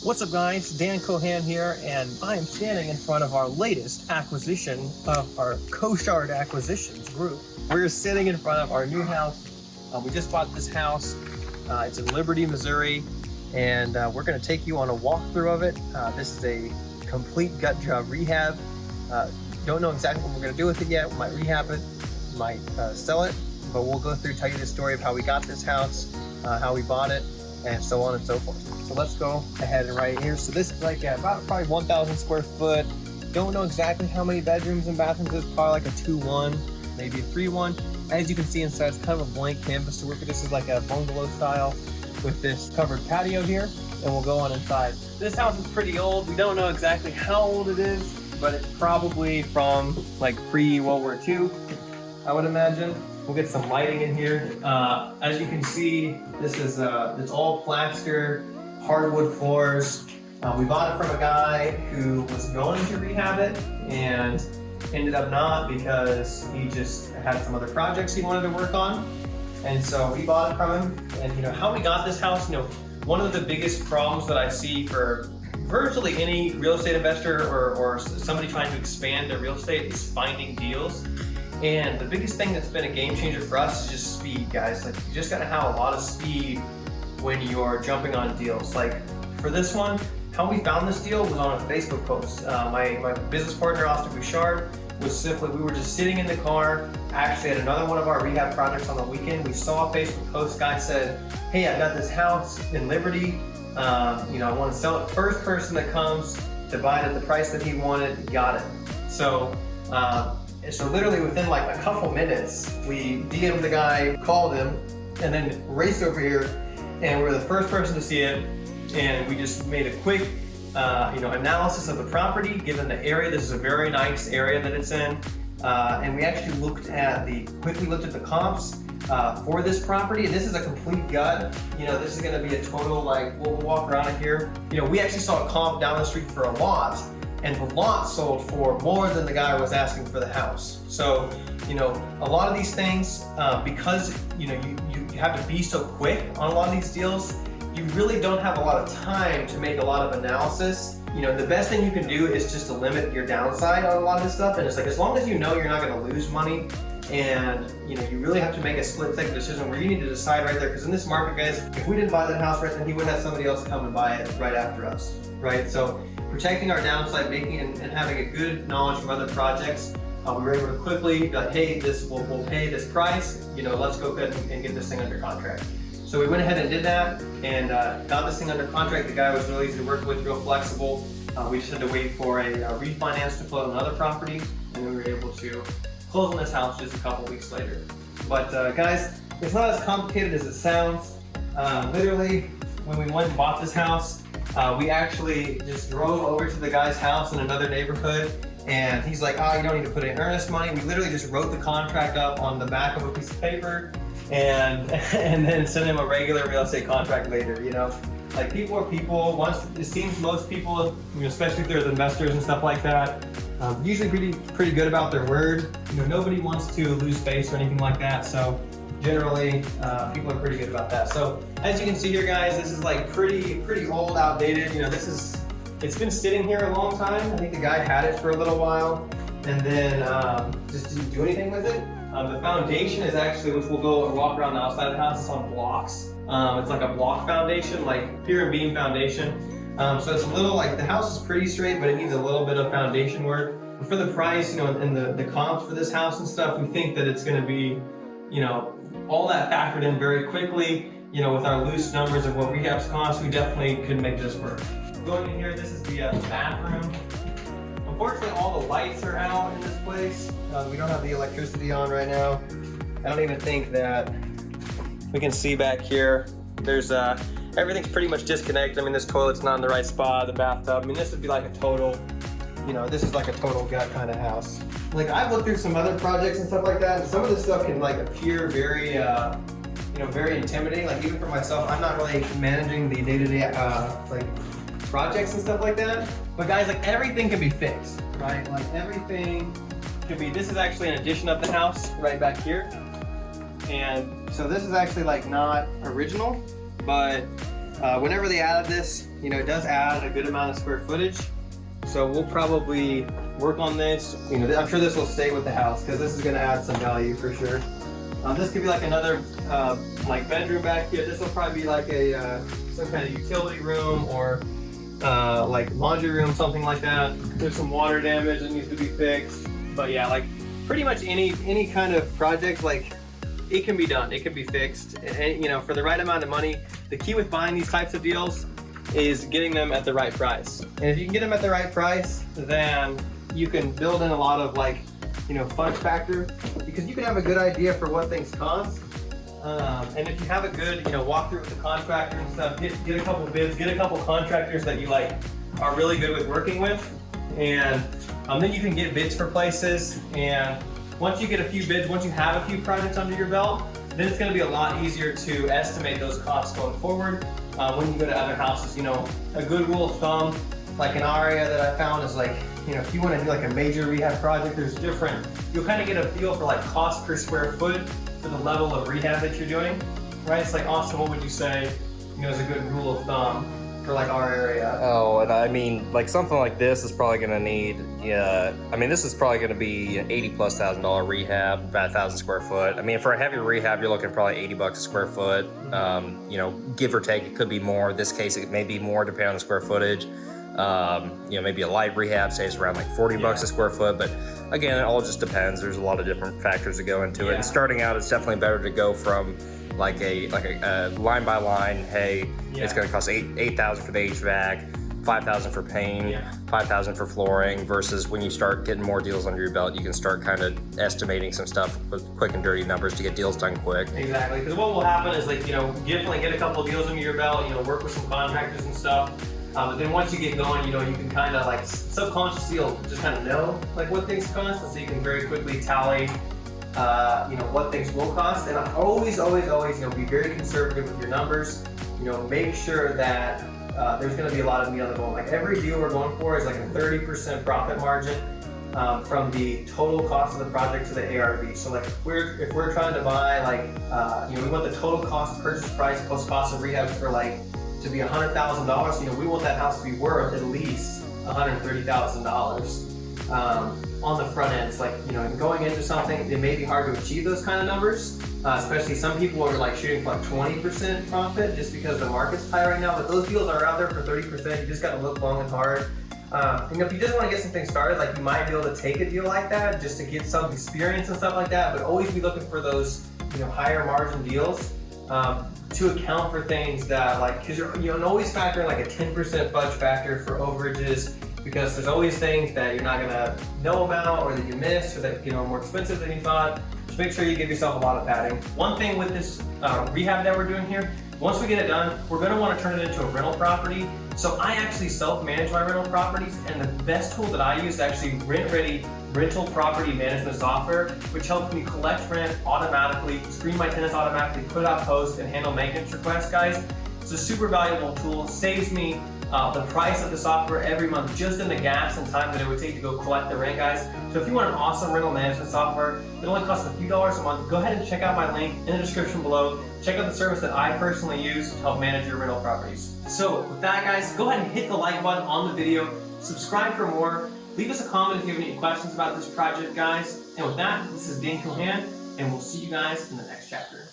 What's up guys, Dan Cohan here, and I am standing in front of our latest acquisition of our Kochanowicz acquisitions group. We're sitting in front of our new house. We just bought this house. It's in Liberty, Missouri, and we're gonna take you on a walkthrough of it. This is a complete gut job rehab. Don't know exactly what we're gonna do with it yet. We might rehab it, might sell it, but we'll go through, tell you the story of how we got this house, how we bought it, and so on and so forth. So let's go ahead and right here. So this is like about probably 1,000 square foot. Don't know exactly how many bedrooms and bathrooms. It's probably like a 2-1, maybe a 3-1. As you can see inside, it's kind of a blank canvas to work with. This is like a bungalow style with this covered patio here, and we'll go on inside. This house is pretty old. We don't know exactly how old it is, but it's probably from like pre-World War II, I would imagine. We'll get some lighting in here. As you can see, this is it's all plaster, hardwood floors. We bought it from a guy who was going to rehab it and ended up not, because he just had some other projects he wanted to work on. And so we bought it from him. And you know how we got this house, one of the biggest problems that I see for virtually any real estate investor or somebody trying to expand their real estate is finding deals. And the biggest thing that's been a game changer for us is just speed, guys. Like, you just gotta have a lot of speed when you're jumping on deals. Like for this one, how we found this deal was on a Facebook post. My business partner, Austin Bouchard, was simply, we were just sitting in the car, actually at another one of our rehab projects on the weekend. We saw a Facebook post, guy said, hey, I got this house in Liberty. I wanna sell it. First person that comes to buy it at the price that he wanted, got it. So literally within like a couple minutes, we DM'd the guy, called him, and then raced over here, and we were the first person to see it. And we just made a quick, analysis of the property, given the area. This is a very nice area that it's in. And we actually quickly looked at the comps for this property. And this is a complete gut. This is gonna be a total, we'll walk around it here. We actually saw a comp down the street for a lot, and the lot sold for more than the guy was asking for the house. So, a lot of these things, because you have to be so quick on a lot of these deals, you really don't have a lot of time to make a lot of analysis. The best thing you can do is just to limit your downside on a lot of this stuff. And it's like, as long as you know you're not gonna lose money, and you really have to make a split-second decision where you need to decide right there. Because in this market, guys, if we didn't buy that house right then, he would have somebody else come and buy it right after us, right? So protecting our downside, making and having a good knowledge from other projects, we were able to quickly be like, hey, we'll pay this price, let's go ahead and get this thing under contract. So we went ahead and did that, and got this thing under contract. The guy was really easy to work with, real flexible. We just had to wait for a refinance to close on another property, and then we were able to close on this house just a couple weeks later. But guys, it's not as complicated as it sounds. Literally, when we went and bought this house, we actually just drove over to the guy's house in another neighborhood, and he's like, oh, you don't need to put in earnest money. We literally just wrote the contract up on the back of a piece of paper, and then send him a regular real estate contract later. Like, people are people. Once it seems most people, especially if they're investors and stuff like that, usually pretty good about their word. Nobody wants to lose face or anything like that. So generally, people are pretty good about that. So as you can see here, guys, this is like pretty old, outdated. It's been sitting here a long time. I think the guy had it for a little while, and then just didn't do anything with it. The foundation is actually, which we'll go and walk around the outside of the house, it's on blocks. It's like a block foundation, like pier and beam foundation. So it's a little, like, the house is pretty straight, but it needs a little bit of foundation work. But for the price, and the comps for this house and stuff, we think that it's gonna be, all that factored in very quickly. With our loose numbers of what rehabs cost, we definitely could make this work. Going in here, this is the bathroom. Unfortunately, all the lights are out in this place. We don't have the electricity on right now. I don't even think that we can see back here. There's everything's pretty much disconnected. I mean, this toilet's not in the right spot, the bathtub. I mean, this would be like a total, this is like a total gut kind of house. Like, I've looked through some other projects and stuff like that, and some of this stuff can appear very, very intimidating. Like, even for myself, I'm not really managing the day-to-day, projects and stuff like that. But guys, everything can be fixed, right? Like, everything can be, this is actually an addition of the house right back here. And so this is actually not original, but whenever they added this, you know, it does add a good amount of square footage. So we'll probably work on this. You know, I'm sure this will stay with the house because this is going to add some value for sure. This could be like another like bedroom back here. This will probably be like a some kind of utility room or like laundry room, something like that. There's some water damage that needs to be fixed. But yeah, like pretty much any kind of project, like it can be done. It can be fixed. And you know, for the right amount of money. The key with buying these types of deals is getting them at the right price. And if you can get them at the right price, then you can build in a lot of like, you know, fudge factor, because you can have a good idea for what things cost. And if you have a good, you know, walkthrough with the contractor and stuff, get a couple bids, get a couple contractors that you like are really good with working with, and then you can get bids for places. And once you get a few bids, once you have a few projects under your belt, then it's going to be a lot easier to estimate those costs going forward. When you go to other houses, you know, a good rule of thumb, like in our area that I found is like, you know, if you want to do like a major rehab project, there's different, you'll kind of get a feel for like cost per square foot for the level of rehab that you're doing, right? It's like, Austin, what would you say, you know, is a good rule of thumb for like our area? Oh, and I mean, like something like this is probably going to need, I mean, this is probably going to be an $80,000+ rehab, about 1,000 square foot. I mean, for a heavy rehab, you're looking probably $80 a square foot. You know, give or take, it could be more. In this case, it may be more depending on the square footage. You know, maybe a light rehab saves around like $40 a square foot, but again, it all just depends. There's a lot of different factors that go into it. And starting out, it's definitely better to go from like a line by line. Hey, it's going to cost $8,000 for the HVAC, $5,000 for paint, $5,000 for flooring, versus when you start getting more deals under your belt, you can start kind of estimating some stuff with quick and dirty numbers to get deals done quick. Exactly, because what will happen is, like, you know, definitely get a couple of deals under your belt, you know, work with some contractors and stuff. But then once you get going, you know, you can kind of like subconsciously you'll just kind of know like what things cost, and so you can very quickly tally, you know, what things will cost. And always, you know, be very conservative with your numbers. You know, make sure that there's going to be a lot of meat on the bone. Like every deal we're going for is like a 30% profit margin from the total cost of the project to the ARV. So like if we're trying to buy like, you know, we want the total cost purchase price plus cost of rehab for like to be $100,000. You know, we want that house to be worth at least $130,000 on the front end. It's like, you know, going into something, it may be hard to achieve those kind of numbers. Especially some people are like shooting for like 20% profit just because the market's high right now, but those deals are out there for 30%. You just gotta look long and hard. You know, if you just wanna get some things started, like you might be able to take a deal like that just to get some experience and stuff like that, but always be looking for those, you know, higher margin deals to account for things that like, cause you can always factor in like a 10% fudge factor for overages, because there's always things that you're not gonna know about or that you missed or that, you know, are more expensive than you thought. Just make sure you give yourself a lot of padding. One thing with this rehab that we're doing here, once we get it done, we're gonna wanna turn it into a rental property. So I actually self-manage my rental properties, and the best tool that I use is actually Rent Redi rental property management software, which helps me collect rent automatically, screen my tenants automatically, put out posts, and handle maintenance requests, guys. It's a super valuable tool. Saves me the price of the software every month just in the gas and time that it would take to go collect the rent, guys. So if you want an awesome rental management software, it only costs a few dollars a month. Go ahead and check out my link in the description below. Check out the service that I personally use to help manage your rental properties. So with that, guys, go ahead and hit the like button on the video, subscribe for more, leave us a comment if you have any questions about this project, guys. And with that, this is Dan Cohan, and we'll see you guys in the next chapter.